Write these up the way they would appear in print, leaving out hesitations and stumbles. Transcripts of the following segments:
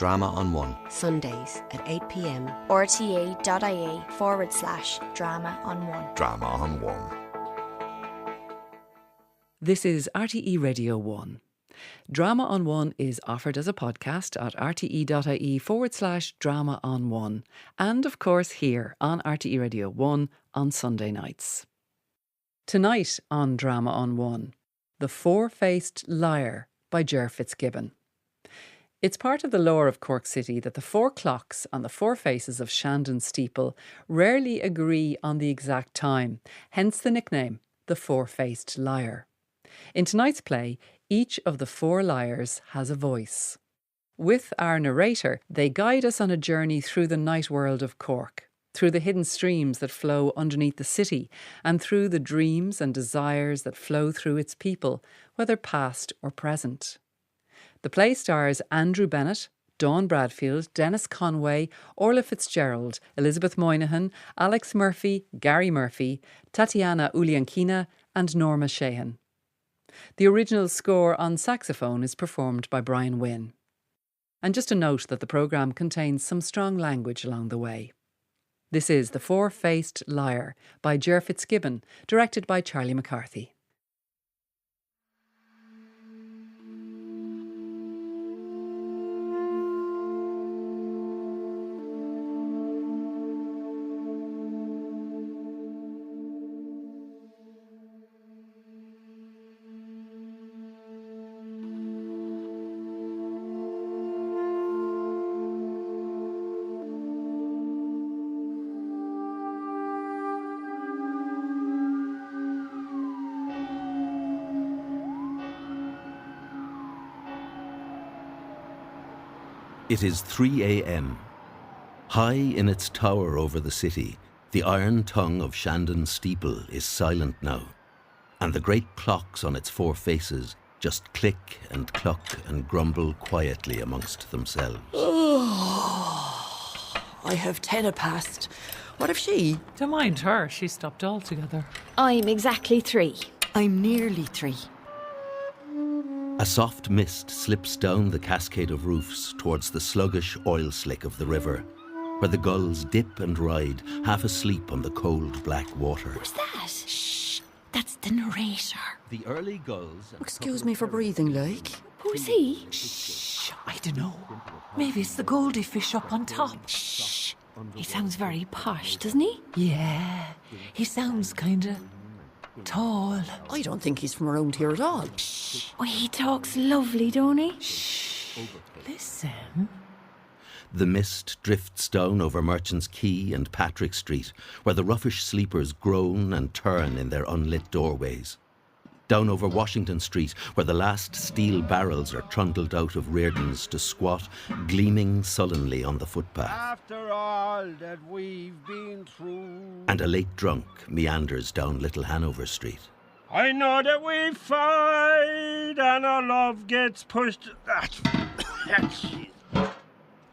Drama on One. Sundays at 8 p.m. rte.ie/drama on one. Drama on One. This is RTE Radio 1. Drama on One is offered as a podcast at rte.ie/drama on one. And of course here on RTE Radio 1 on Sunday nights. Tonight on Drama on One, The Four-Faced Liar by Ger Fitzgibbon. It's part of the lore of Cork City that the four clocks on the four faces of Shandon Steeple rarely agree on the exact time, hence the nickname, The Four-Faced Liar. In tonight's play, each of the four liars has a voice. With our narrator, they guide us on a journey through the night world of Cork, through the hidden streams that flow underneath the city, and through the dreams and desires that flow through its people, whether past or present. The play stars Andrew Bennett, Dawn Bradfield, Dennis Conway, Orla Fitzgerald, Elizabeth Moynihan, Alex Murphy, Gary Murphy, Tatiana Uliankina and Norma Sheehan. The original score on saxophone is performed by Brian Wynne. And just a note that the programme contains some strong language along the way. This is The Four-Faced Liar by Ger Fitzgibbon, directed by Charlie McCarthy. It is 3 a.m. High in its tower over the city, the iron tongue of Shandon Steeple is silent now, and the great clocks on its four faces just click and cluck and grumble quietly amongst themselves. Oh, I have 10 past. What if she? Don't mind her, she stopped altogether. I'm exactly 3. I'm nearly 3. A soft mist slips down the cascade of roofs towards the sluggish oil slick of the river, where the gulls dip and ride, half asleep on the cold black water. Who's that? Shh, that's the narrator. The early gulls... Excuse me for breathing, like. Who's he? Shh, I don't know. Maybe it's the goldie fish up on top. Shh. He sounds very posh, doesn't he? Yeah, he sounds kinda tall. I don't think he's from around here at all. Oh, he talks lovely, don't he? Shh, listen. The mist drifts down over Merchant's Quay and Patrick Street, where the roughish sleepers groan and turn in their unlit doorways. Down over Washington Street, where the last steel barrels are trundled out of Reardon's to squat, gleaming sullenly on the footpath. After all that we've been through. And a late drunk meanders down Little Hanover Street. I know that we fight and our love gets pushed.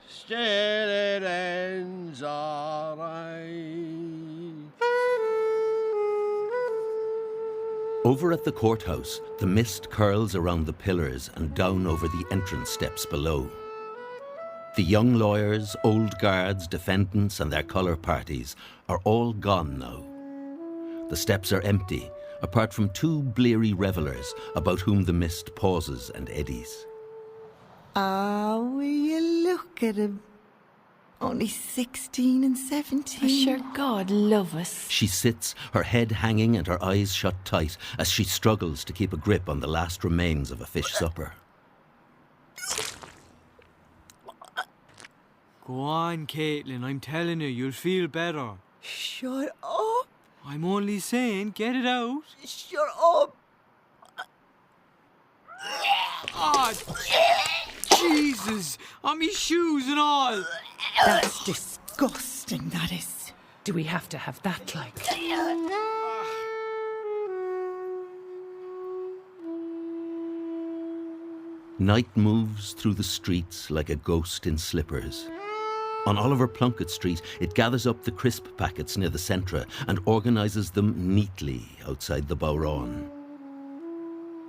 Still it ends alright. Over at the courthouse, the mist curls around the pillars and down over the entrance steps below. The young lawyers, old guards, defendants and their colour parties are all gone now. The steps are empty, apart from two bleary revellers about whom the mist pauses and eddies. Will you look at him? Only 16 and 17. Oh, sure, God love us. She sits, her head hanging and her eyes shut tight as she struggles to keep a grip on the last remains of a fish supper. Go on, Caitlin, I'm telling you, you'll feel better. Shut up. I'm only saying, get it out. Shut up. Oh, Jesus, on me shoes and all. That's disgusting, that is. Do we have to have that, like? Night moves through the streets like a ghost in slippers. On Oliver Plunkett Street, it gathers up the crisp packets near the Centra and organises them neatly outside the Bowron.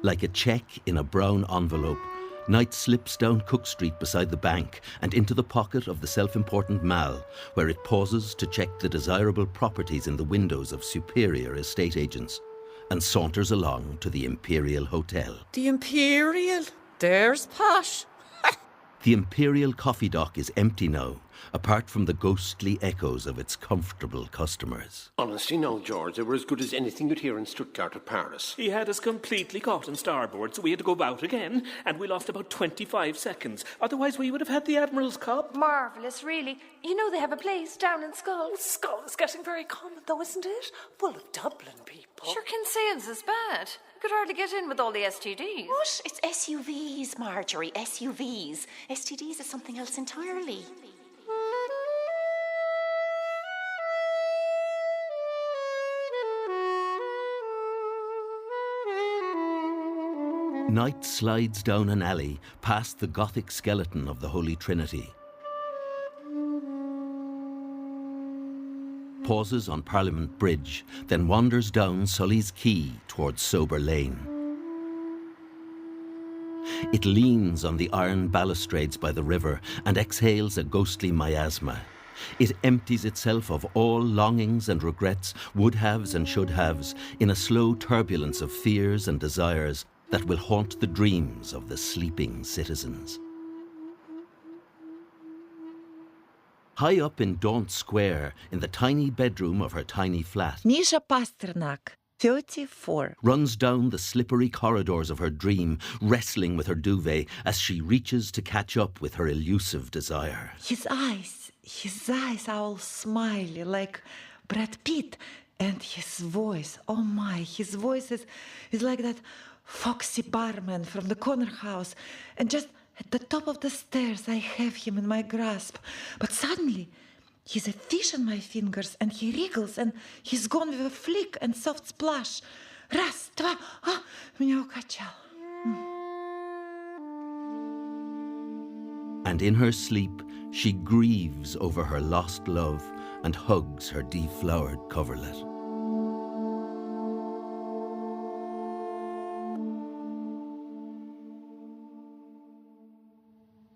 Like a cheque in a brown envelope, Knight slips down Cook Street beside the bank and into the pocket of the self-important Mall, where it pauses to check the desirable properties in the windows of superior estate agents, and saunters along to the Imperial Hotel. The Imperial? There's posh. The Imperial coffee dock is empty now, apart from the ghostly echoes of its comfortable customers. Honestly, no, George, they were as good as anything you'd hear in Stuttgart or Paris. He had us completely caught on starboard, so we had to go out again, and we lost about 25 seconds. Otherwise, we would have had the Admiral's Cup. Marvellous, really. You know they have a place down in Skull. Skull is getting very common, though, isn't it? Full of Dublin people. Sure, Kinsale's is bad. Could hardly get in with all the STDs. What? It's SUVs, Marjorie, SUVs. STDs is something else entirely. Knight slides down an alley past the Gothic skeleton of the Holy Trinity. Pauses on Parliament Bridge, then wanders down Sully's Quay towards Sober Lane. It leans on the iron balustrades by the river and exhales a ghostly miasma. It empties itself of all longings and regrets, would-haves and should-haves, in a slow turbulence of fears and desires that will haunt the dreams of the sleeping citizens. High up in Daunt Square, in the tiny bedroom of her tiny flat, Misha Pasternak, 34. runs down the slippery corridors of her dream, wrestling with her duvet as she reaches to catch up with her elusive desire. His eyes are all smiley like Brad Pitt. And his voice, oh my, his voice is like that foxy barman from the corner house. And just at the top of the stairs, I have him in my grasp. But suddenly, he's a fish in my fingers, and he wriggles, and he's gone with a flick and soft splash. Раз, два, меня укачал. And in her sleep, she grieves over her lost love and hugs her deflowered coverlet.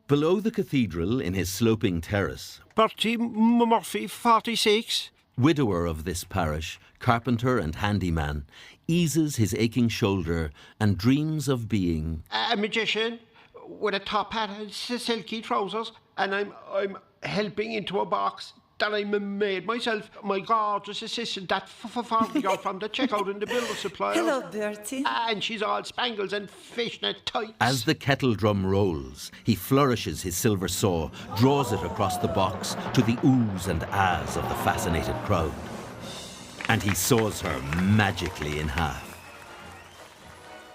Below the cathedral, in his sloping terrace, Bertie Murphy, 46. widower of this parish, carpenter and handyman, eases his aching shoulder and dreams of being A magician with a top hat and silky trousers, and I'm helping into a box that I made myself. My gorgeous assistant, that farm girl from the checkout in the builder supplier. Hello, Bertie. And she's all spangles and fishnet tights. As the kettle drum rolls, he flourishes his silver saw, draws it across the box to the oohs and ahs of the fascinated crowd. And he saws her magically in half.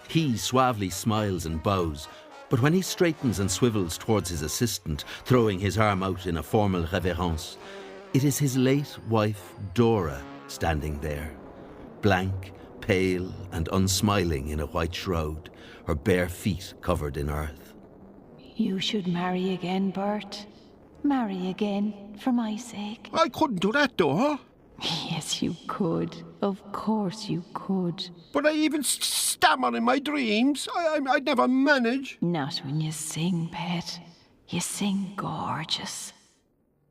He suavely smiles and bows, but when he straightens and swivels towards his assistant, throwing his arm out in a formal reverence, it is his late wife, Dora, standing there, blank, pale and unsmiling in a white shroud, her bare feet covered in earth. You should marry again, Bert. Marry again, for my sake. I couldn't do that, though. Yes, you could. Of course you could. But I even stammer in my dreams. I'd never manage. Not when you sing, pet. You sing gorgeous.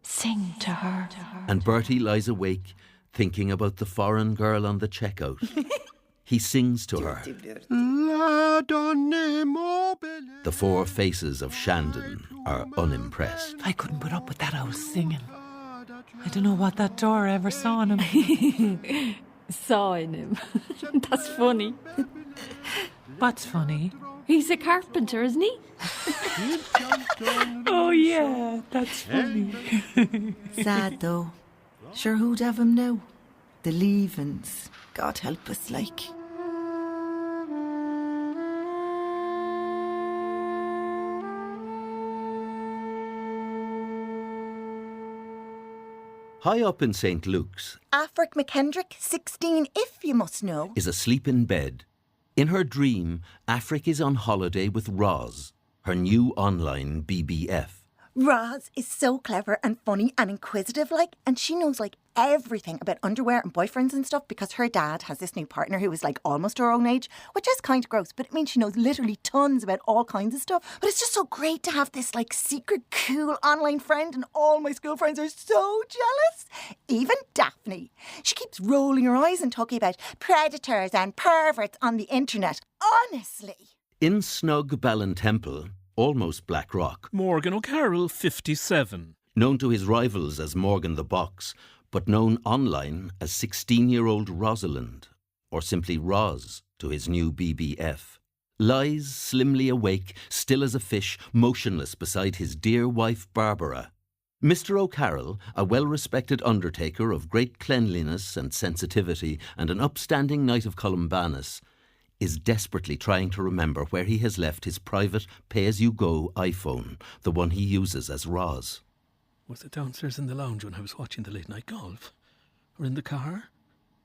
Sing to her. And Bertie lies awake, thinking about the foreign girl on the checkout. He sings to her. La donne mobile. The four faces of Shandon are unimpressed. I couldn't put up with that old singing. I don't know what that door ever saw in him. Saw in him. That's funny. What's funny? He's a carpenter, isn't he? Oh, yeah, that's funny. Sad though. Sure, who'd have him now? The leavings. God help us, like. High up in St. Luke's Afric McKendrick, 16, if you must know. is asleep in bed. In her dream, Afric is on holiday with Roz, her new online BBF. Roz is so clever and funny and inquisitive, like, and she knows, like, everything about underwear and boyfriends and stuff because her dad has this new partner who is, like, almost her own age, which is kind of gross, but it means she knows literally tons about all kinds of stuff. But it's just so great to have this, like, secret, cool online friend, and all my school friends are so jealous. Even Daphne. She keeps rolling her eyes and talking about predators and perverts on the internet. Honestly. In snug Ballintemple, almost Black Rock, Morgan O'Carroll, 57. known to his rivals as Morgan the Box, but known online as 16-year-old Rosalind, or simply Roz to his new BBF, lies slimly awake, still as a fish, motionless beside his dear wife Barbara. Mr. O'Carroll, a well-respected undertaker of great cleanliness and sensitivity and an upstanding knight of Columbanus, is desperately trying to remember where he has left his private pay-as-you-go iPhone, the one he uses as Roz. Was it downstairs in the lounge when I was watching the late-night golf? Or in the car?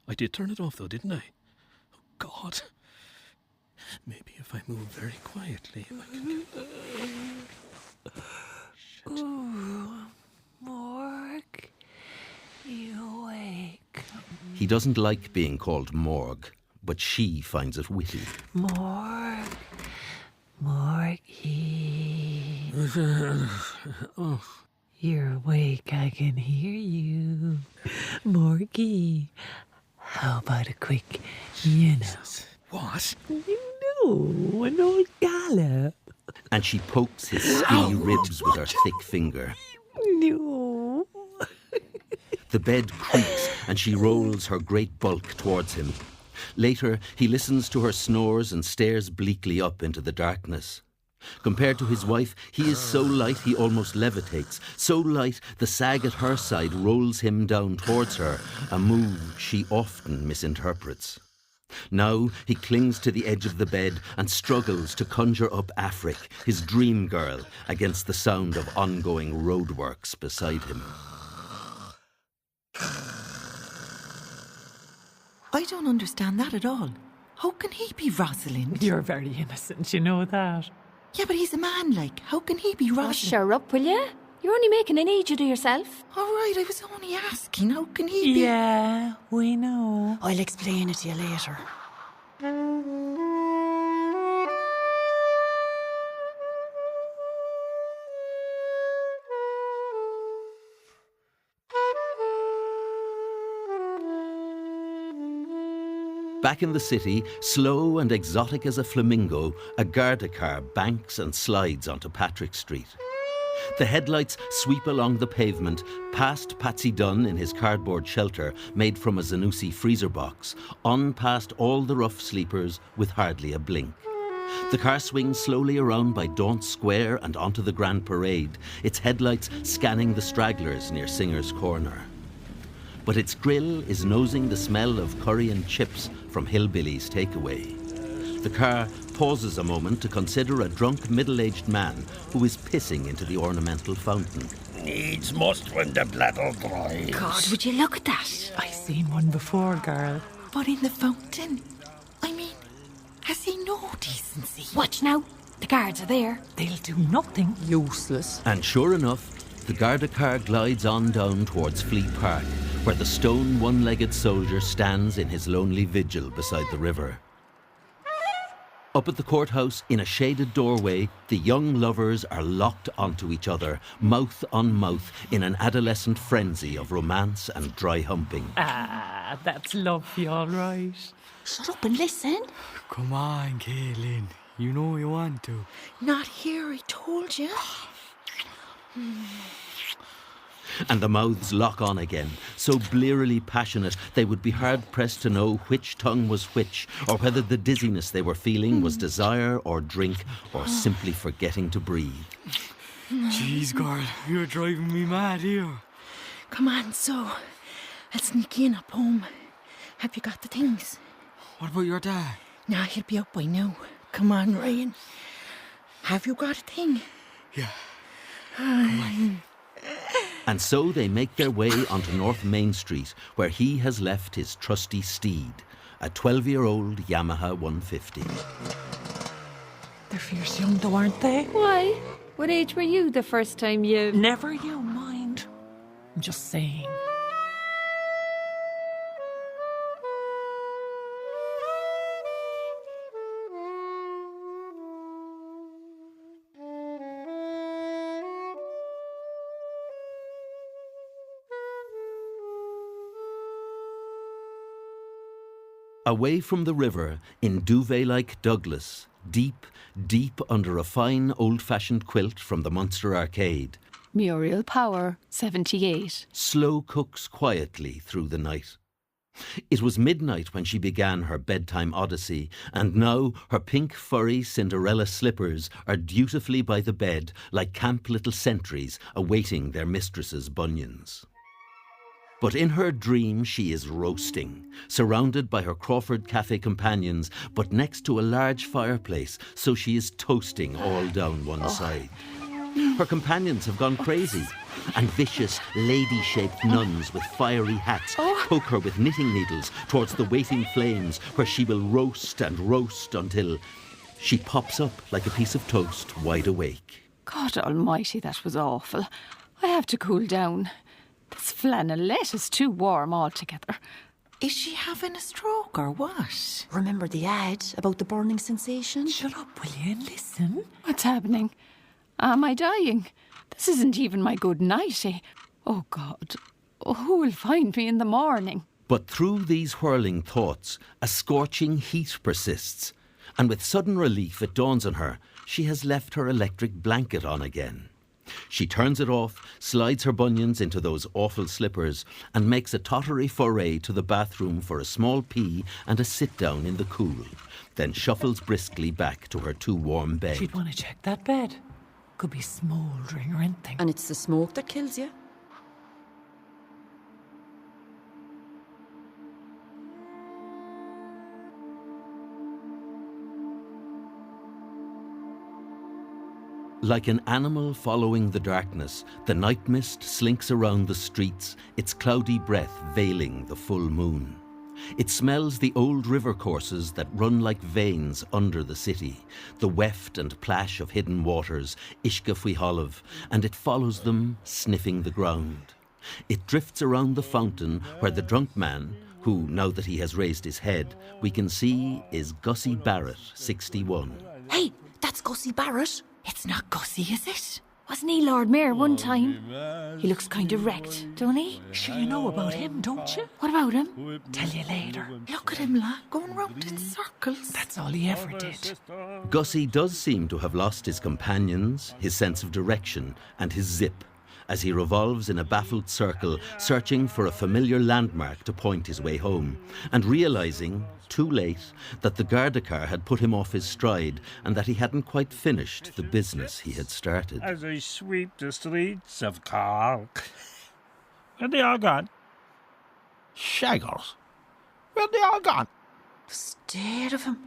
I did turn it off though, didn't I? Oh, God. Maybe if I move very quietly, I can get... Ooh, Morg, you awake? He doesn't like being called Morg, but she finds it witty. Morg, Morgie. Oh. You're awake, I can hear you. Morgie, how about a quick, What? An old gallop. And she pokes his skinny ribs with her thick finger. No. The bed creaks and she rolls her great bulk towards him. Later, he listens to her snores and stares bleakly up into the darkness. Compared to his wife, he is so light he almost levitates. So light, the sag at her side rolls him down towards her, a move she often misinterprets. Now he clings to the edge of the bed and struggles to conjure up Afric, his dream girl, against the sound of ongoing roadworks beside him. I don't understand that at all. How can he be Rosalind? You're very innocent, you know that. Yeah, but he's a man, like. How can he be Rosalind? Oh, shut up, will you? You're only making an idiot of yourself. All right, I was only asking. How can he be... Yeah, we know. I'll explain it to you later. Back in the city, slow and exotic as a flamingo, a Garda car banks and slides onto Patrick Street. The headlights sweep along the pavement, past Patsy Dunn in his cardboard shelter made from a Zanussi freezer box, on past all the rough sleepers with hardly a blink. The car swings slowly around by Daunt Square and onto the Grand Parade, its headlights scanning the stragglers near Singer's Corner. But its grill is nosing the smell of curry and chips from Hillbilly's takeaway. The car pauses a moment to consider a drunk middle-aged man who is pissing into the ornamental fountain. Needs must when the bladder dries. God, would you look at that? I seen one before, girl. But in the fountain? I mean, has he no decency? Watch now. The guards are there. They'll do nothing. Useless. And sure enough, the Garda car glides on down towards Fleet Park, where the stone one-legged soldier stands in his lonely vigil beside the river. Up at the courthouse, in a shaded doorway, the young lovers are locked onto each other, mouth on mouth, in an adolescent frenzy of romance and dry humping. Ah, that's lovely, all right. Shut up and listen. Come on, Caitlin. You know you want to. Not here, I told you. And the mouths lock on again, so blearily passionate they would be hard-pressed to know which tongue was which, or whether the dizziness they were feeling was desire or drink, or simply forgetting to breathe. Jeez, girl, you're driving me mad here. Come on, so. I'll sneak in up home. Have you got the things? What about your dad? Nah, he'll be up by now. Come on, Ryan. Have you got a thing? Yeah. Come on. And so they make their way onto North Main Street, where he has left his trusty steed, a 12-year-old Yamaha 150. They're fierce young though, aren't they? Why? What age were you the first time you... Never you mind. I'm just saying. Away from the river, in duvet-like Douglas, deep, deep under a fine old-fashioned quilt from the Munster Arcade, Muriel Power, 78. Slow cooks quietly through the night. It was midnight when she began her bedtime odyssey, and now her pink furry Cinderella slippers are dutifully by the bed like camp little sentries awaiting their mistress's bunions. But in her dream she is roasting, surrounded by her Crawford Cafe companions, but next to a large fireplace, so she is toasting all down one side. Her companions have gone crazy, and vicious, lady-shaped nuns with fiery hats poke her with knitting needles towards the waiting flames, where she will roast and roast until she pops up like a piece of toast, wide awake. God almighty, that was awful. I have to cool down. This flannelette is too warm altogether. Is she having a stroke or what? Remember the ad about the burning sensation? Shut up, will you, and listen? What's happening? Am I dying? This isn't even my good nighty. Oh, God. Who will find me in the morning? But through these whirling thoughts, a scorching heat persists, and with sudden relief it dawns on her she has left her electric blanket on again. She turns it off, slides her bunions into those awful slippers, and makes a tottery foray to the bathroom for a small pee and a sit-down in the cool, then shuffles briskly back to her too warm bed. She'd want to check that bed. Could be smouldering or anything. And it's the smoke that kills you? Like an animal following the darkness, the night mist slinks around the streets, its cloudy breath veiling the full moon. It smells the old river courses that run like veins under the city, the weft and plash of hidden waters, Ishkafuiholov, and it follows them, sniffing the ground. It drifts around the fountain where the drunk man, who, now that he has raised his head, we can see is Gussie Barrett, 61. Hey, that's Gussie Barrett. It's not Gussie, is it? Wasn't he Lord Mayor one time? He looks kind of wrecked, don't he? Sure you know about him, don't you? What about him? Tell you later. Look at him, lad, going round in circles. That's all he ever did. Gussie does seem to have lost his companions, his sense of direction, and his zip, as he revolves in a baffled circle, searching for a familiar landmark to point his way home, and realising, too late, that the Garda car had put him off his stride and that he hadn't quite finished the business he had started. As I sweep the streets of Cork. Where they all gone? Shaggles. Where they all gone? The state of him.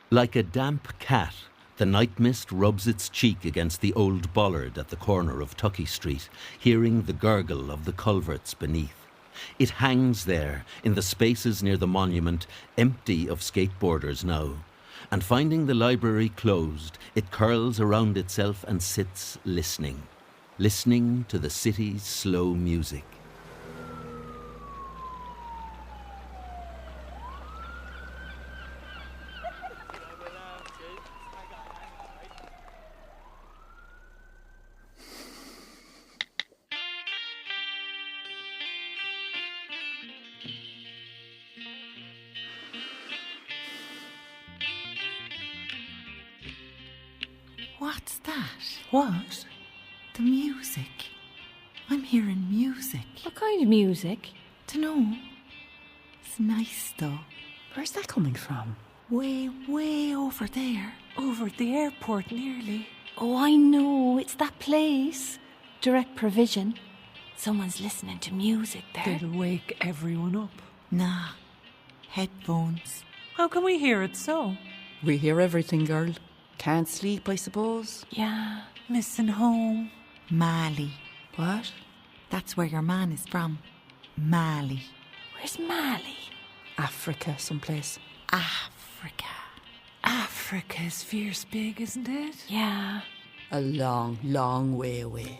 Like a damp cat, the night mist rubs its cheek against the old bollard at the corner of Tuckey Street, hearing the gurgle of the culverts beneath. It hangs there, in the spaces near the monument, empty of skateboarders now. And finding the library closed, it curls around itself and sits listening to the city's slow music. What's that? What? The music. I'm hearing music. What kind of music? Dunno. It's nice though. Where's that coming from? Way, way over there. Over at the airport nearly. Oh, I know. It's that place. Direct Provision. Someone's listening to music there. They'll wake everyone up. Nah. Headphones. How can we hear it so? We hear everything, girl. Can't sleep, I suppose. Yeah. Missing home. Mali. What? That's where your man is from. Mali. Where's Mali? Africa, someplace. Africa. Africa. Africa's fierce big, isn't it? Yeah. A long, long way away.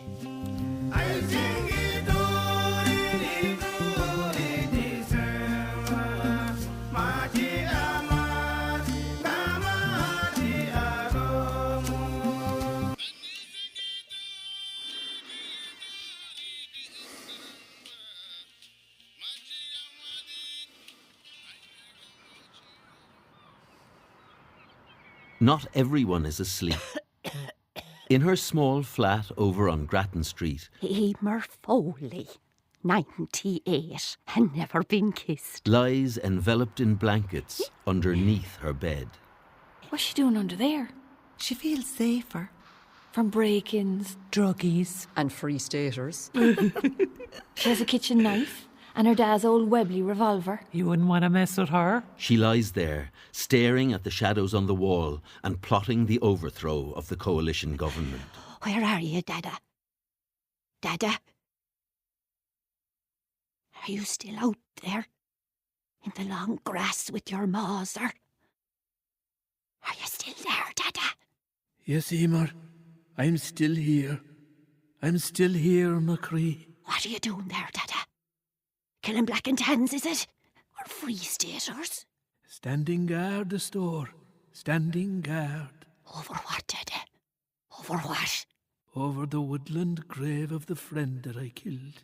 Not everyone is asleep. In her small flat over on Grattan Street, Emer Foley, 98, and never been kissed. lies enveloped in blankets underneath her bed. What's she doing under there? She feels safer. From break-ins. Druggies. And free staters. She has a kitchen knife and her dad's old Webley revolver. You wouldn't want to mess with her. She lies there, staring at the shadows on the wall and plotting the overthrow of the coalition government. Where are you, Dada? Dada? Are you still out there? In the long grass with your Mauser? Are you still there, Dada? Yes, Emer. I'm still here. I'm still here, Macree. What are you doing there, Dada? Killing black and tans, is it? Or free staters? Standing guard the store. Standing guard. Over what, Dada? Over what? Over the woodland grave of the friend that I killed.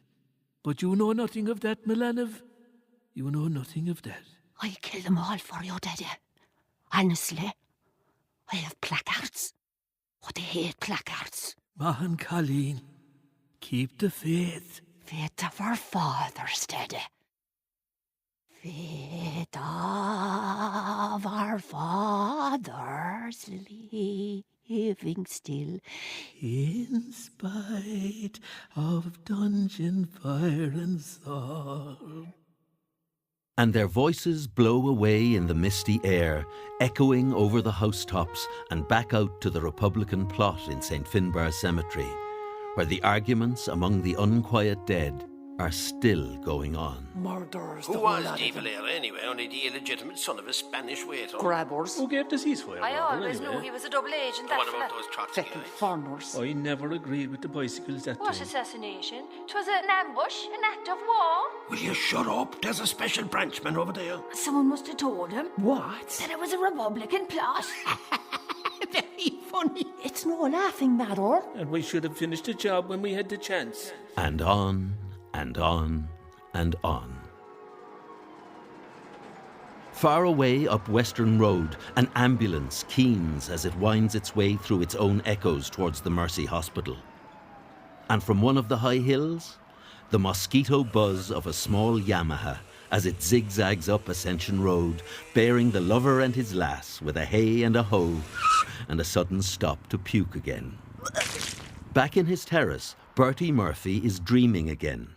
But you know nothing of that, Milanov. You know nothing of that. I'll kill them all for you, Dada. Honestly. I have placards. Oh, they hate placards. Mahan Colleen, keep the faith. Faith of our fathers, Dada. Faith of our fathers living still. In spite of dungeon fire and sword. And their voices blow away in the misty air, echoing over the housetops and back out to the Republican plot in St. Finbar Cemetery, where the arguments among the unquiet dead are still going on. Murders. Who was De Valera anyway? Only the illegitimate son of a Spanish waiter. Grabbers. Who gave the ceasefire? I always knew he was a double agent, that What about fella. those Trotsky Feckin' guys? foreigners. I never agreed with the bicycles that What time. assassination? 'Twas an ambush, an act of war. Will you shut up? There's a special branchman over there. Someone must have told him What? that it was a Republican plot. Very funny. It's no laughing matter. And we should have finished the job when we had the chance. And on, and on, and on. Far away up Western Road, an ambulance keens as it winds its way through its own echoes towards the Mercy Hospital. And from one of the high hills, the mosquito buzz of a small Yamaha as it zigzags up Ascension Road, bearing the lover and his lass with a hey and a ho, and a sudden stop to puke again. Back in his terrace, Bertie Murphy is dreaming again.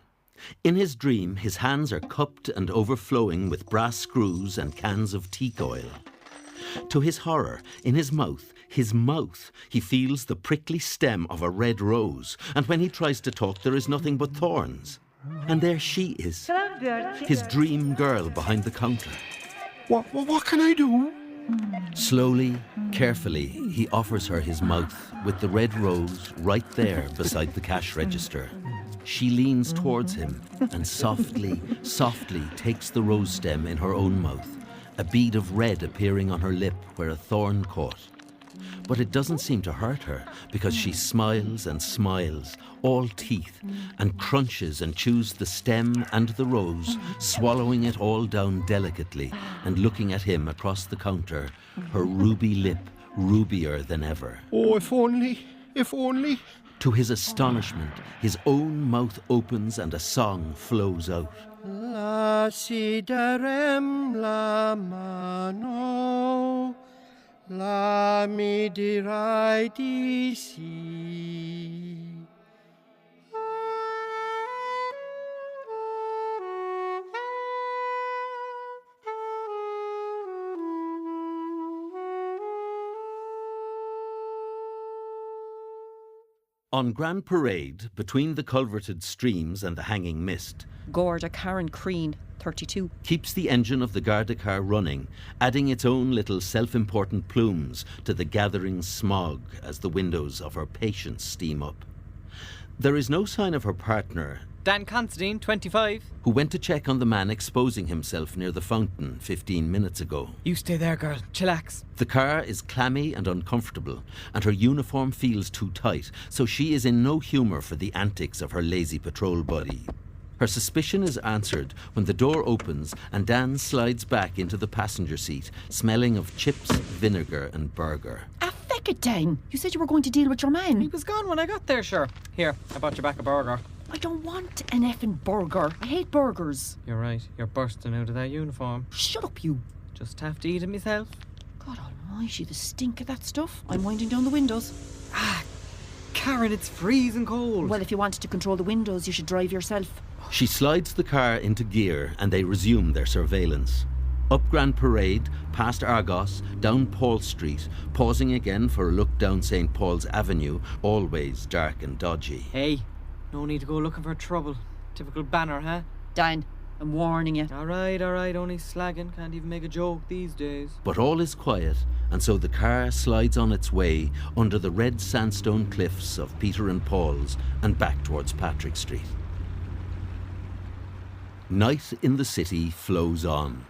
In his dream, his hands are cupped and overflowing with brass screws and cans of teak oil. To his horror, in his mouth, he feels the prickly stem of a red rose, and when he tries to talk, there is nothing but thorns. And there she is, his dream girl behind the counter. What can I do? Slowly, carefully, he offers her his mouth with the red rose right there beside the cash register. She leans towards him and softly, softly takes the rose stem in her own mouth, a bead of red appearing on her lip where a thorn caught. But it doesn't seem to hurt her because she smiles and smiles, all teeth, and crunches and chews the stem and the rose, swallowing it all down delicately and looking at him across the counter, her ruby lip rubier than ever. Oh, if only. To his astonishment, his own mouth opens and a song flows out. La siderem la mano, la mi dirai di sì. On Grand Parade, between the culverted streams and the hanging mist, Gorda Karen Crean, 32. keeps the engine of the Garda car running, adding its own little self-important plumes to the gathering smog as the windows of her patients steam up. There is no sign of her partner, Dan Considine, 25. who went to check on the man exposing himself near the fountain 15 minutes ago. You stay there, girl. Chillax. The car is clammy and uncomfortable, and her uniform feels too tight, so she is in no humour for the antics of her lazy patrol buddy. Her suspicion is answered when the door opens and Dan slides back into the passenger seat, smelling of chips, vinegar and burger. Feck it, Dan. You said you were going to deal with your man. He was gone when I got there, sure. Here, I bought you back a burger. I don't want an effing burger. I hate burgers. You're right. You're bursting out of that uniform. Shut up, you. Just have to eat it myself. God almighty, the stink of that stuff. I'm winding down the windows. Karen, it's freezing cold. Well, if you wanted to control the windows, you should drive yourself. She slides the car into gear and they resume their surveillance. Up Grand Parade, past Argos, down Paul Street, pausing again for a look down St. Paul's Avenue, always dark and dodgy. Hey, no need to go looking for trouble. Typical banner, huh? Dan, I'm warning you. All right, only slagging. Can't even make a joke these days. But all is quiet, and so the car slides on its way under the red sandstone cliffs of Peter and Paul's and back towards Patrick Street. Night in the city flows on,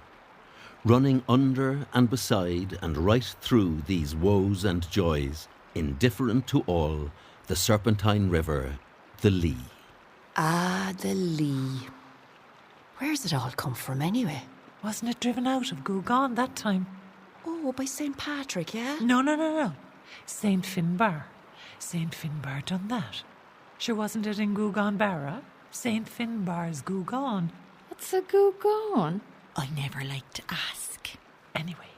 running under and beside and right through these woes and joys, indifferent to all, the Serpentine River, the Lee. Ah, the Lee. Where's it all come from anyway? Wasn't it driven out of Gougon that time? Oh, by St. Patrick, yeah? No. St. Finbar. St. Finbar done that. Sure, wasn't it in Gougon Barra? St. Finbar's Gougon. What's a Gougon? I never liked to ask. Anyway,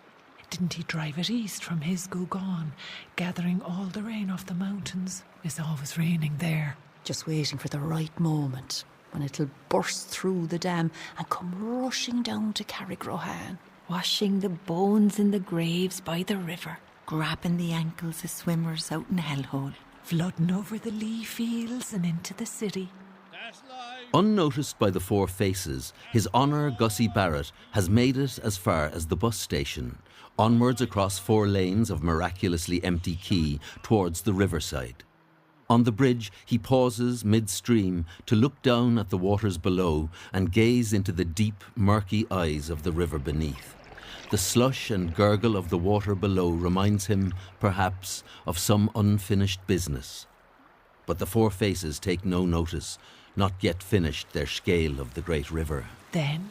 didn't he drive it east from his Gougon, gathering all the rain off the mountains? It's always raining there. Just waiting for the right moment, when it'll burst through the dam and come rushing down to Carrigrohan. Washing the bones in the graves by the river. Grabbing the ankles of swimmers out in hellhole. Flooding over the Lee fields and into the city. Unnoticed by the Four Faces, His Honour Gussie Barrett has made it as far as the bus station, onwards across 4 lanes of miraculously empty quay towards the riverside. On the bridge, he pauses midstream to look down at the waters below and gaze into the deep, murky eyes of the river beneath. The slush and gurgle of the water below reminds him, perhaps, of some unfinished business. But the Four Faces take no notice, not yet finished their scale of the great river. Then,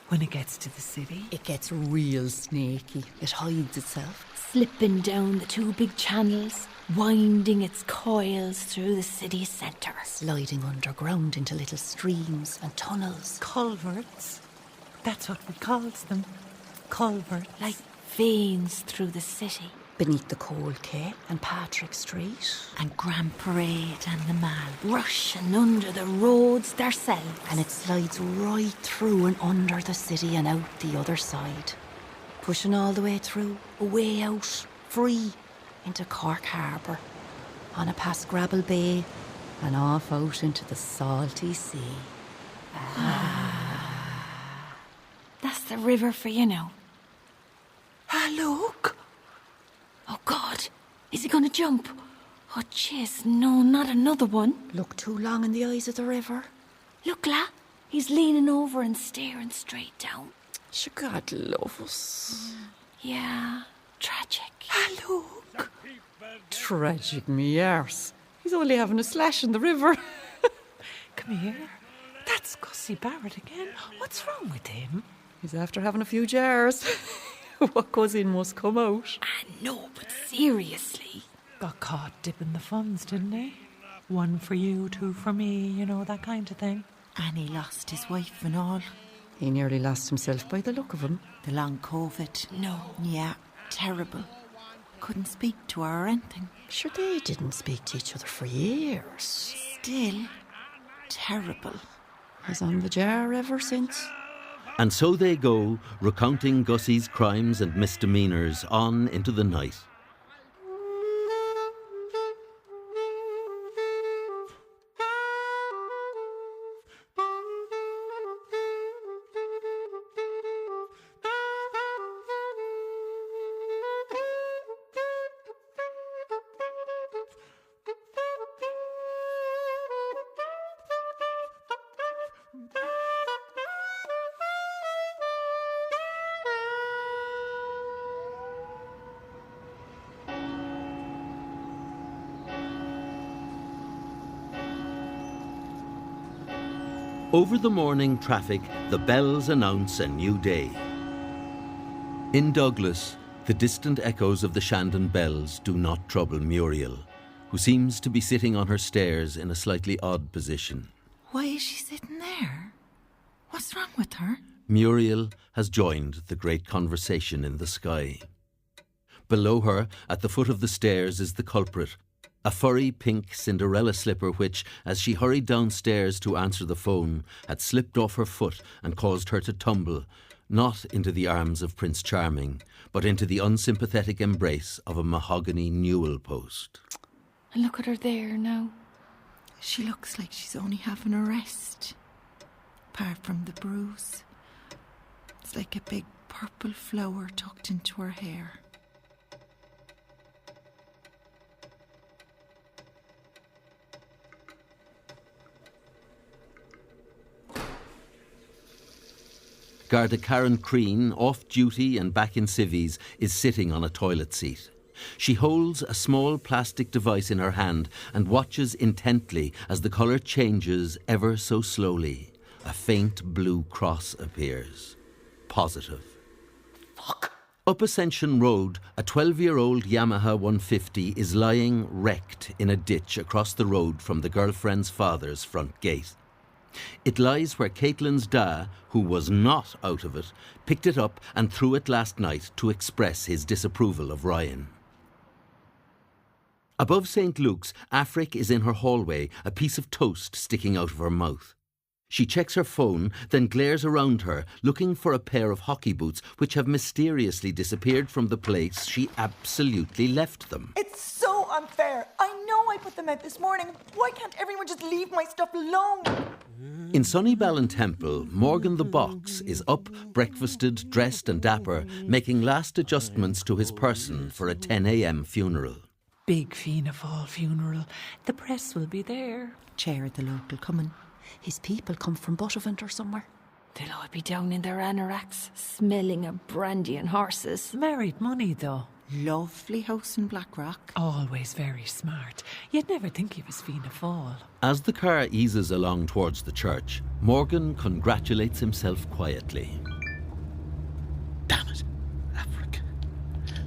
when it gets to the city, it gets real snaky. It hides itself. Slipping down the 2 big channels, winding its coils through the city centre. Sliding underground into little streams and tunnels. Culverts. That's what we calls them. Culverts. Like veins through the city. Beneath the Cold Quay and Patrick Street. And Grand Parade and the Mall. Rushing under the roads themselves. And it slides right through and under the city and out the other side. Pushing all the way through, away out, free, into Cork Harbour, on a past Grabble Bay, and off out into the salty sea. That's the river for you now. Look! Oh, God. Is he going to jump? Oh, jeez, no, not another one. Look too long in the eyes of the river. Look, La. He's leaning over and staring straight down. God love us. Yeah, tragic. Look! Tragic, me arse. He's only having a slash in the river. Come here. That's Gussie Barrett again. What's wrong with him? He's after having a few jars. What goes in must come out. No, but seriously. Got caught dipping the funds, didn't he? 1 for you, 2 for me, you know, that kind of thing. And he lost his wife and all. He nearly lost himself by the look of him. The long COVID. No. Yeah, terrible. Couldn't speak to her or anything. Sure, they didn't speak to each other for years. Still terrible. He's on the jar ever since. And so they go, recounting Gussie's crimes and misdemeanours on into the night. Over the morning traffic, the bells announce a new day. In Douglas, the distant echoes of the Shandon bells do not trouble Muriel, who seems to be sitting on her stairs in a slightly odd position. Why is she sitting there? What's wrong with her? Muriel has joined the great conversation in the sky. Below her, at the foot of the stairs, is the culprit, a furry pink Cinderella slipper which, as she hurried downstairs to answer the phone, had slipped off her foot and caused her to tumble, not into the arms of Prince Charming, but into the unsympathetic embrace of a mahogany newel post. And look at her there now. She looks like she's only having a rest. Apart from the bruise. It's like a big purple flower tucked into her hair. Garda Karen Crean, off duty and back in civvies, is sitting on a toilet seat. She holds a small plastic device in her hand and watches intently as the colour changes ever so slowly. A faint blue cross appears. Positive. Fuck. Up Ascension Road, a 12-year-old Yamaha 150 is lying wrecked in a ditch across the road from the girlfriend's father's front gate. It lies where Caitlin's da, who was not out of it, picked it up and threw it last night to express his disapproval of Ryan. Above St. Luke's, Afric is in her hallway, a piece of toast sticking out of her mouth. She checks her phone, then glares around her, looking for a pair of hockey boots which have mysteriously disappeared from the place she absolutely left them. It's so unfair. I know I put them out this morning. Why can't everyone just leave my stuff alone? In sunny Ballintemple, Morgan the Box is up, breakfasted, dressed and dapper, making last adjustments to his person for a 10 a.m. funeral. Big Fianna Fáil funeral. The press will be there. Chair at the local coming. His people come from Buttevant or somewhere. They'll all be down in their anoraks, smelling of brandy and horses. Married money, though. Lovely house in Blackrock. Always very smart. You'd never think he was Fianna Fáil. As the car eases along towards the church, Morgan congratulates himself quietly. Damn it, Afric.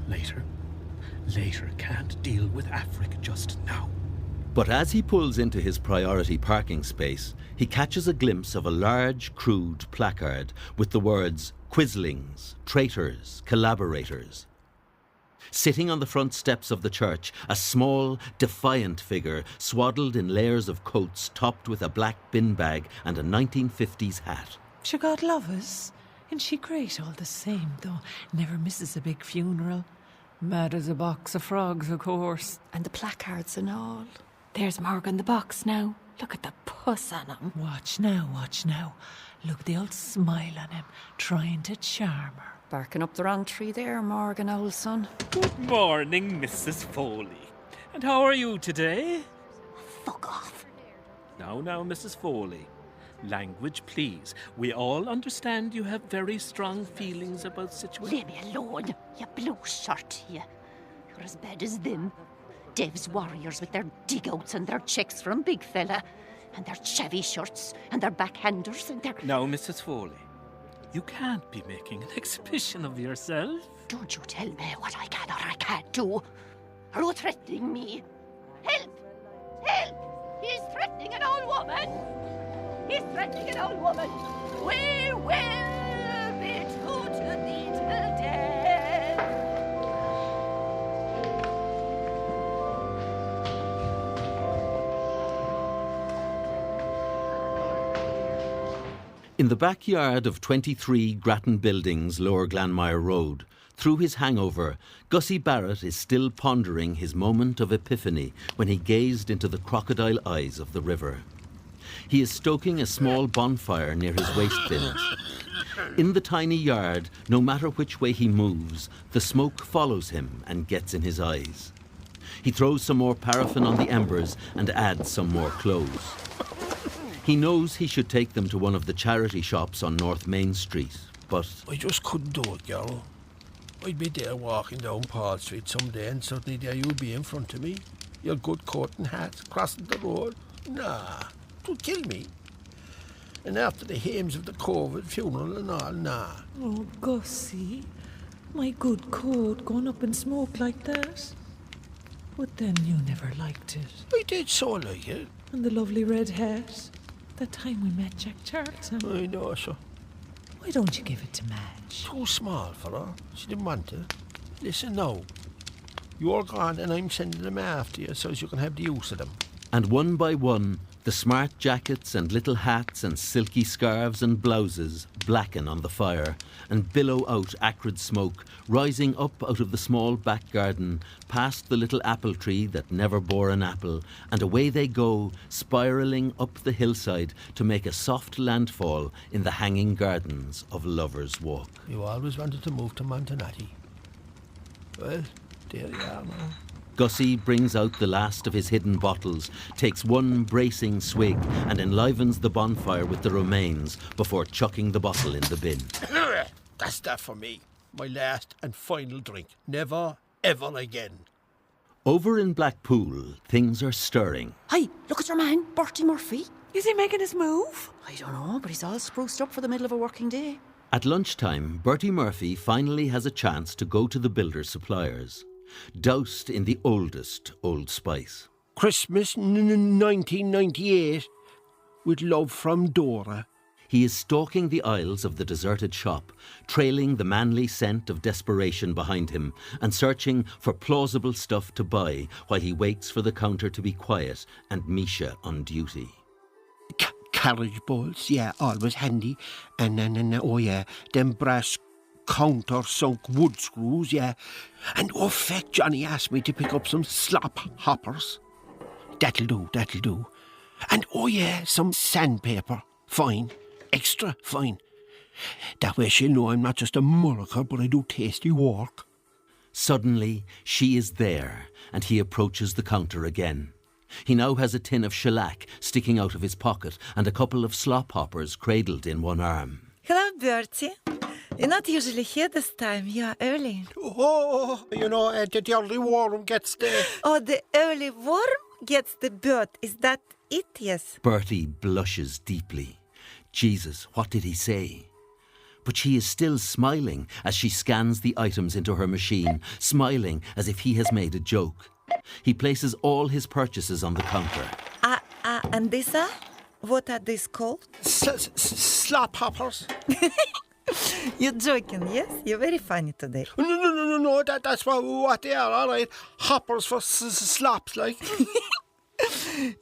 Later, can't deal with Afric just now. But as he pulls into his priority parking space, he catches a glimpse of a large, crude placard with the words Quislings, Traitors, Collaborators. Sitting on the front steps of the church, a small, defiant figure swaddled in layers of coats topped with a black bin bag and a 1950s hat. Sure, God love us. And she great all the same, though. Never misses a big funeral. Mad as a box of frogs, of course. And the placards and all. There's Morgan the Box now. Look at the puss on him. Watch now, watch now. Look, the old smile on him, trying to charm her. Barking up the wrong tree there, Morgan, old son. Good morning, Mrs. Foley. And how are you today? Fuck off. Now, Mrs. Foley. Language, please. We all understand you have very strong feelings about situations. Leave me alone, you blue shirt, you. You're as bad as them. Dev's warriors with their dig-outs and their checks from big fella, and their Chevy shirts, and their backhanders, and their... Now, Mrs. Foley, you can't be making an exhibition of yourself. Don't you tell me what I can or I can't do. Are you threatening me? Help! Help! He's threatening an old woman! He's threatening an old woman! We will be true to thee till death! In the backyard of 23 Grattan Buildings, Lower Glanmire Road, through his hangover, Gussie Barrett is still pondering his moment of epiphany when he gazed into the crocodile eyes of the river. He is stoking a small bonfire near his waste bins. In the tiny yard, no matter which way he moves, the smoke follows him and gets in his eyes. He throws some more paraffin on the embers and adds some more clothes. He knows he should take them to one of the charity shops on North Main Street, but... I just couldn't do it, girl. I'd be there walking down Paul Street someday and suddenly there you'd be in front of me. Your good coat and hat, crossing the road. Nah, 'twould kill me. And after the hymns of the COVID funeral and all, nah. Oh, Gussie, my good coat going up in smoke like that. But then you never liked it. I did so like it. And the lovely red hat. That time we met Jack Charlton. I know, so. Why don't you give it to Madge? Too small for her. She didn't want it. Listen now. You're gone and I'm sending them after you so as you can have the use of them. And one by one, the smart jackets and little hats and silky scarves and blouses blacken on the fire and billow out acrid smoke, rising up out of the small back garden, past the little apple tree that never bore an apple, and away they go, spiralling up the hillside to make a soft landfall in the hanging gardens of Lover's Walk. You always wanted to move to Montanati. Well, there you are now. Gussie brings out the last of his hidden bottles, takes one bracing swig and enlivens the bonfire with the remains before chucking the bottle in the bin. That's that for me. My last and final drink. Never, ever again. Over in Blackpool, things are stirring. Hi, look at your man, Bertie Murphy. Is he making his move? I don't know, but he's all spruced up for the middle of a working day. At lunchtime, Bertie Murphy finally has a chance to go to the builder's suppliers, doused in the oldest Old Spice. Christmas 1998, with love from Dora. He is stalking the aisles of the deserted shop, trailing the manly scent of desperation behind him and searching for plausible stuff to buy while he waits for the counter to be quiet and Misha on duty. Carriage bolts, yeah, always handy. And oh yeah, them brass counter-sunk wood screws, yeah. And oh, feck, Johnny asked me to pick up some slop hoppers. That'll do. And oh yeah, some sandpaper. Fine. Extra fine. That way she'll know I'm not just a mulliker, but I do tasty work. Suddenly, she is there, and he approaches the counter again. He now has a tin of shellac sticking out of his pocket and a couple of slop hoppers cradled in one arm. Hello, Bertie. You're not usually here this time. You are early. Oh, you know, the early worm gets the... Oh, the early worm gets the bird. Is that it? Yes. Bertie blushes deeply. Jesus, what did he say? But she is still smiling as she scans the items into her machine, smiling as if he has made a joke. He places all his purchases on the counter. And these are? What are these called? Slop hoppers. You're joking, yes? You're very funny today. No, that's what they are, all right. Hoppers for slops, like.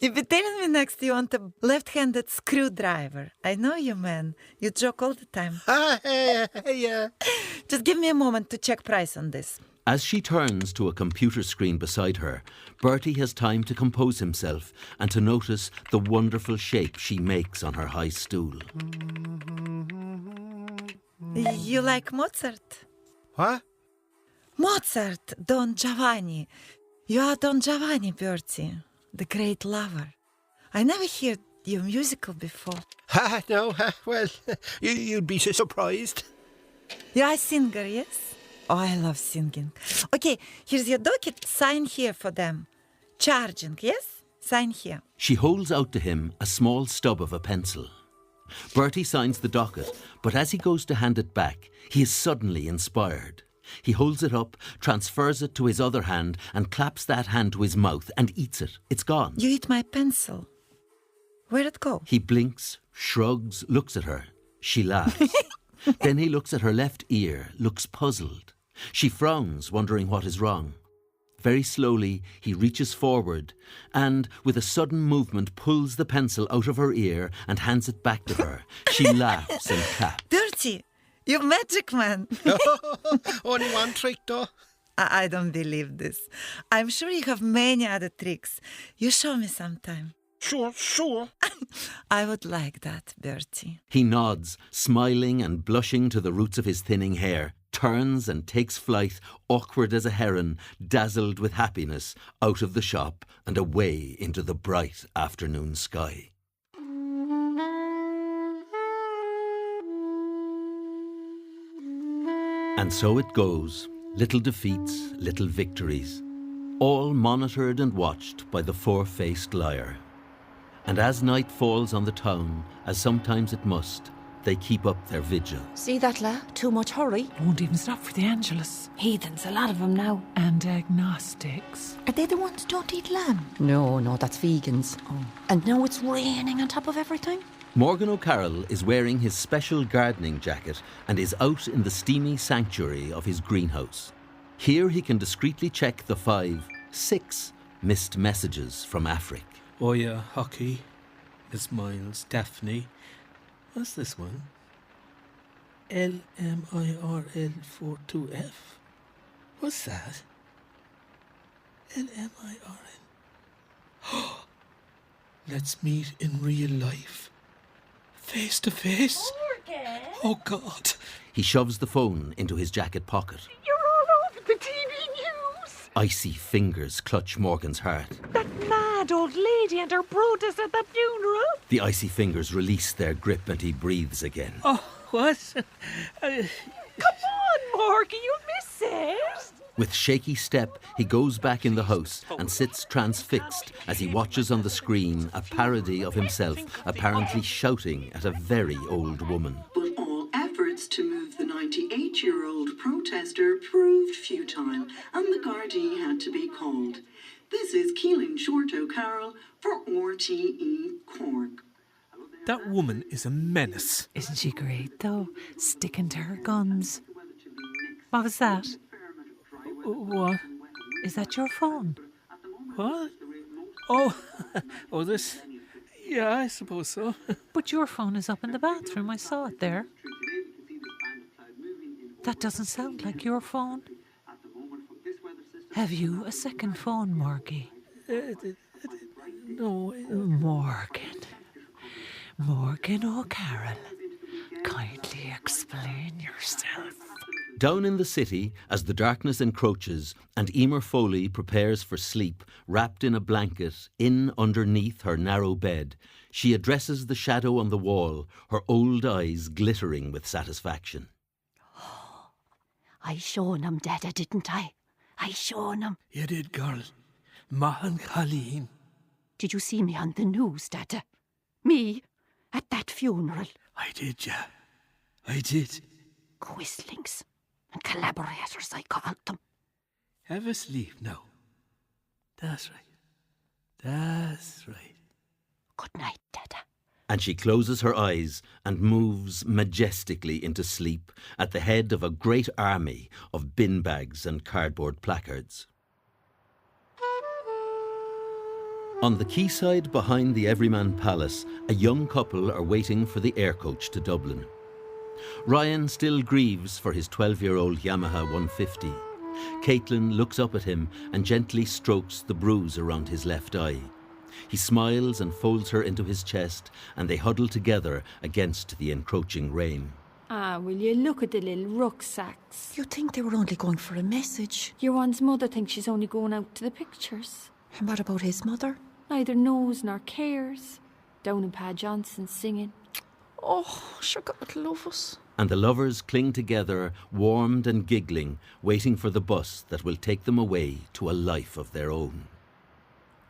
You'll be telling me next you want a left-handed screwdriver. I know you, man. You joke all the time. Yeah. Just give me a moment to check price on this. As she turns to a computer screen beside her, Bertie has time to compose himself and to notice the wonderful shape she makes on her high stool. You like Mozart? What? Mozart, Don Giovanni. You are Don Giovanni, Bertie, the great lover. I never heard your musical before. No, well, you'd be so surprised. You are a singer, yes? Oh, I love singing. Okay, here's your docket. Sign here for them. Charging, yes? Sign here. She holds out to him a small stub of a pencil. Bertie signs the docket, but as he goes to hand it back, he is suddenly inspired. He holds it up, transfers it to his other hand, and claps that hand to his mouth and eats it. It's gone. You eat my pencil. Where'd it go? He blinks, shrugs, looks at her. She laughs. Then he looks at her left ear, looks puzzled. She frowns, wondering what is wrong. Very slowly, he reaches forward and, with a sudden movement, pulls the pencil out of her ear and hands it back to her. She laughs and claps. Bertie, you're magic man. Only one trick, though. I don't believe this. I'm sure you have many other tricks. You show me sometime. Sure. I would like that, Bertie. He nods, smiling and blushing to the roots of his thinning hair, turns and takes flight, awkward as a heron, dazzled with happiness, out of the shop and away into the bright afternoon sky. And so it goes, little defeats, little victories, all monitored and watched by the four-faced liar. And as night falls on the town, as sometimes it must, they keep up their vigil. See that, la? Too much hurry. Won't even stop for the Angelus. Heathens, a lot of them now. And agnostics. Are they the ones who don't eat lamb? No, that's vegans. Oh. And now it's raining on top of everything. Morgan O'Carroll is wearing his special gardening jacket and is out in the steamy sanctuary of his greenhouse. Here he can discreetly check the 6 missed messages from Afric. Oh yeah, Hockey, Miss Miles, Daphne. What's this one? LMIRL42F. What's that? LMIRL. Let's meet in real life. Face to face. Morgan! Oh God. He shoves the phone into his jacket pocket. You're all over the TV news! Icy fingers clutch Morgan's heart. That mad old lady and her Brutus at the funeral. The icy fingers release their grip and he breathes again. Oh, what? Come on, Morgan, you'll miss it. With shaky step, he goes back in the house and sits transfixed as he watches on the screen a parody of himself apparently shouting at a very old woman. But all efforts to move the 98-year-old protester proved futile and the Gardaí had to be called. This is Keelan Short O'Carroll for RTE Cork. That woman is a menace. Isn't she great, though? Sticking to her guns. What was that? What? Is that your phone? What? Oh, oh, this. Yeah, I suppose so. But your phone is up in the bathroom. I saw it there. That doesn't sound like your phone. Have you a second phone, Morgie? No. Morgan O'Carroll, kindly explain yourself. Down in the city, as the darkness encroaches and Emer Foley prepares for sleep, wrapped in a blanket, in underneath her narrow bed, she addresses the shadow on the wall, her old eyes glittering with satisfaction. Oh, I shown him, Dada, didn't I? I shown him. You did, girl. Mahan Khaleen. Did you see me on the news, Dada? Me? At that funeral? I did, yeah. I did. Quislings and collaborators, I called them. Have a sleep now. That's right. That's right. Good night, Dada. And she closes her eyes and moves majestically into sleep at the head of a great army of bin bags and cardboard placards. On the quayside behind the Everyman Palace, a young couple are waiting for the air coach to Dublin. Ryan still grieves for his 12-year-old Yamaha 150. Caitlin looks up at him and gently strokes the bruise around his left eye. He smiles and folds her into his chest, and they huddle together against the encroaching rain. Ah, will you look at the little rucksacks? You'd think they were only going for a message. Your one's mother thinks she's only going out to the pictures. And what about his mother? Neither knows nor cares. Down in Pa Johnson singing. Oh, sure, God love us. And the lovers cling together, warmed and giggling, waiting for the bus that will take them away to a life of their own.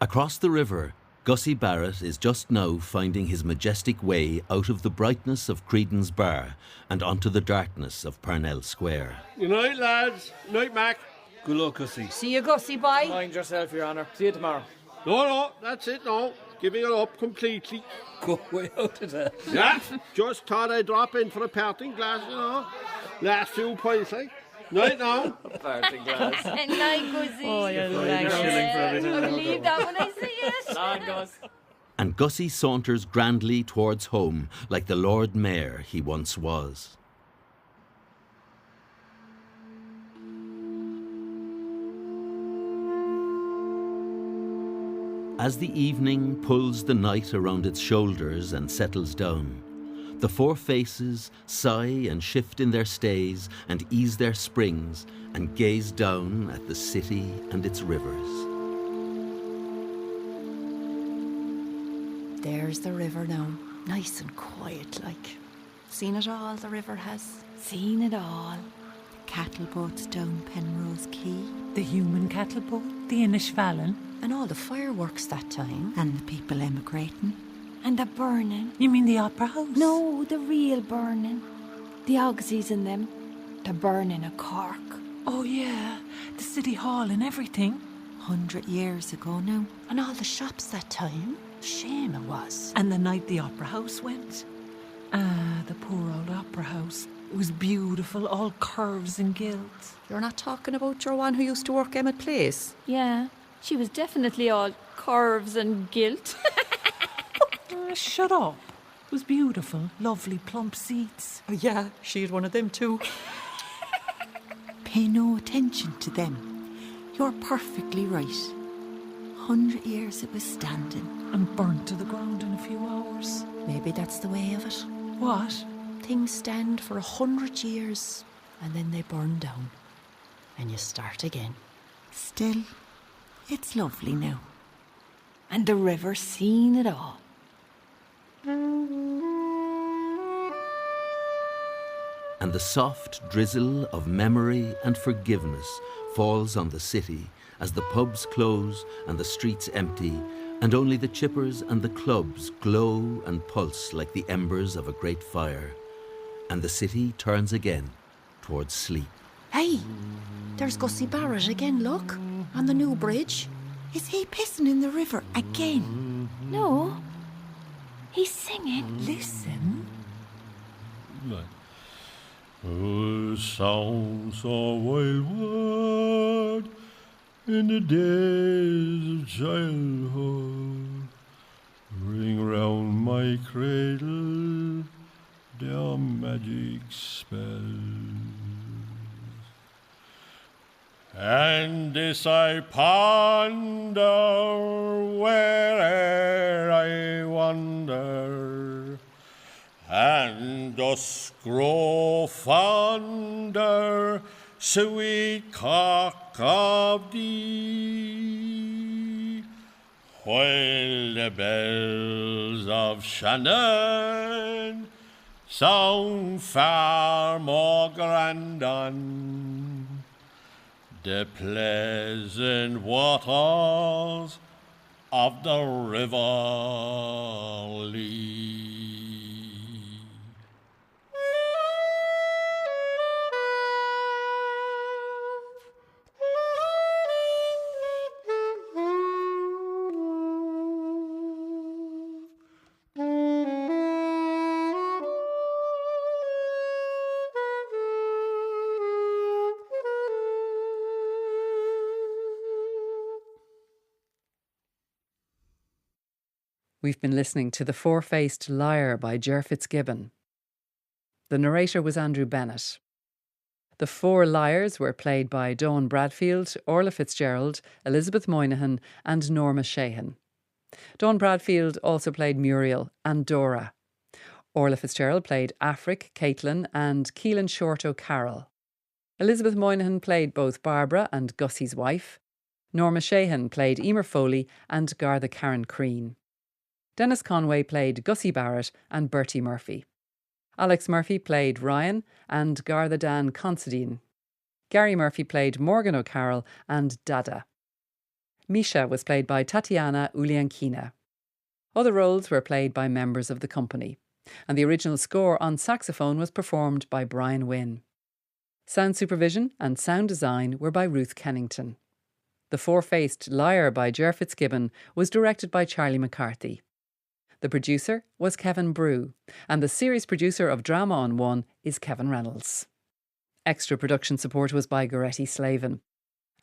Across the river, Gussie Barrett is just now finding his majestic way out of the brightness of Creedon's Bar and onto the darkness of Parnell Square. Good night, lads. Night, Mac. Good luck, Gussie. See you, Gussie, bye. Mind yourself, Your Honour. See you tomorrow. No, that's it, no. Giving it up completely. Go way out of that. Yeah, just thought I'd drop in for a parting glass, Last few pints, like. Night now. Parting glass. Night, Gussie. Oh, you're like I believe that when I see it. Long Gus. And Gussie saunters grandly towards home like the Lord Mayor he once was. As the evening pulls the night around its shoulders and settles down, the four faces sigh and shift in their stays and ease their springs and gaze down at the city and its rivers. There's the river now, nice and quiet like. Seen it all, the river has. Seen it all. Cattle boats down Penrose Quay. The human cattle boat, the Inishvallen. And all the fireworks that time. And the people emigrating. And the burning. You mean the opera house? No, the real burning. The Ogsies and them. The burning of Cork. Oh, yeah. The city hall and everything. 100 years ago now. And all the shops that time. Shame it was. And the night the opera house went. Ah, the poor old opera house. It was beautiful, all curves and gills. You're not talking about your one who used to work Emmett Place? Yeah, she was definitely all curves and gilt. Shut up. It was beautiful, lovely plump seats. Oh, yeah, she had one of them too. Pay no attention to them. You're perfectly right. 100 years it was standing. And burnt to the ground in a few hours. Maybe that's the way of it. What? Things stand for 100 years and then they burn down. And you start again. Still, it's lovely now. And the river seen it all. And the soft drizzle of memory and forgiveness falls on the city as the pubs close and the streets empty, and only the chippers and the clubs glow and pulse like the embers of a great fire. And the city turns again towards sleep. Hey, there's Gussie Barrett again, look, on the new bridge. Is he pissing in the river again? No, he's singing. Listen. Oh, sounds of wild wood in the days of childhood ring round my cradle their magic spells. And this I ponder where'er I wander, and dost grow fonder, sweet cock of thee, while the bells of Shannon sound far more grand on the pleasant waters of the River Lee. We've been listening to The Four-Faced Liar by Ger Fitzgibbon. The narrator was Andrew Bennett. The four liars were played by Dawn Bradfield, Orla Fitzgerald, Elizabeth Moynihan and Norma Sheehan. Dawn Bradfield also played Muriel and Dora. Orla Fitzgerald played Afric, Caitlin and Keelan Short O'Carroll. Elizabeth Moynihan played both Barbara and Gussie's wife. Norma Sheehan played Emer Foley and Gartha Karen Crean. Dennis Conway played Gussie Barrett and Bertie Murphy. Alex Murphy played Ryan and Gartha Dan Considine. Gary Murphy played Morgan O'Carroll and Dada. Misha was played by Tatiana Uliankina. Other roles were played by members of the company, and the original score on saxophone was performed by Brian Wynne. Sound supervision and sound design were by Ruth Kennington. The Four-Faced Liar by Ger Fitzgibbon was directed by Charlie McCarthy. The producer was Kevin Brew, and the series producer of Drama on One is Kevin Reynolds. Extra production support was by Goretti Slavin.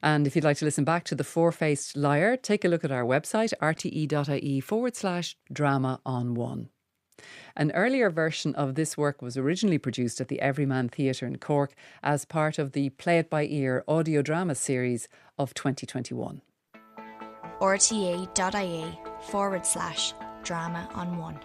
And if you'd like to listen back to The Four-Faced Liar, take a look at our website, rte.ie/drama on one. An earlier version of this work was originally produced at the Everyman Theatre in Cork as part of the Play It By Ear audio drama series of 2021. rte.ie/drama on one.